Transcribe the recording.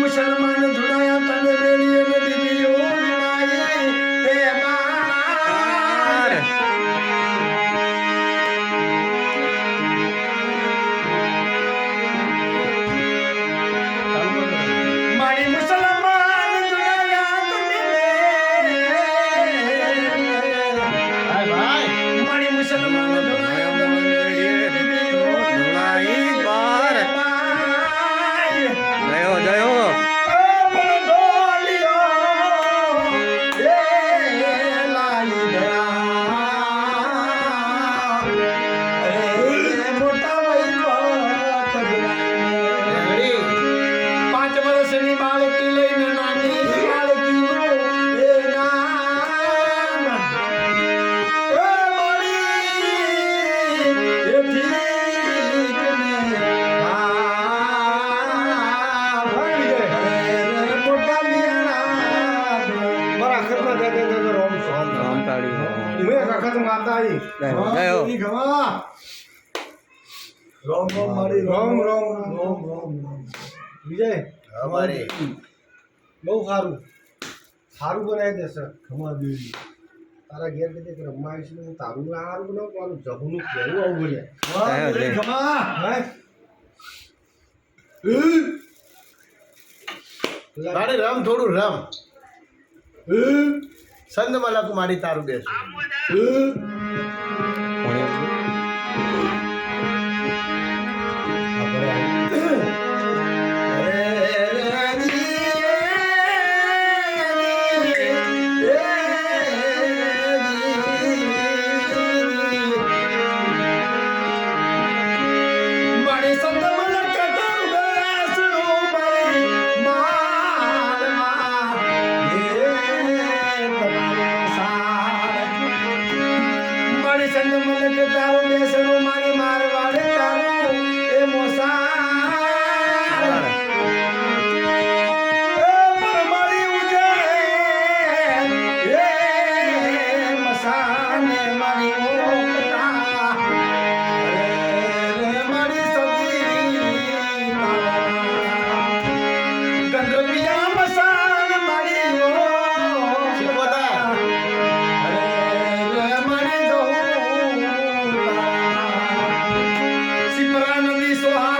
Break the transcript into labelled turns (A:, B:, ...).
A: મુસલમાન ધુણાયા તને બેડીએ નદી દીઓ ધુણાયે તે બાર મારી મુસલમાન ધુણાયા તને હાય ભાઈ મારી મુસલમાન ધુણાયા તને બેડીએ નદી દીઓ ધુણાયે બાર
B: જયો
A: વિજય અમારી બહુ સારું સારું બનાવી દેશે ખમા દેવી તારા ઘેર કદી રમવા આવીશું હું તારું સારું બનાવું મારું જહુનું કહેવું આવું બોલ્યા ખમા તારે રમ થોડું રમ સંદ માલા કુમારી તારું બેસું so high.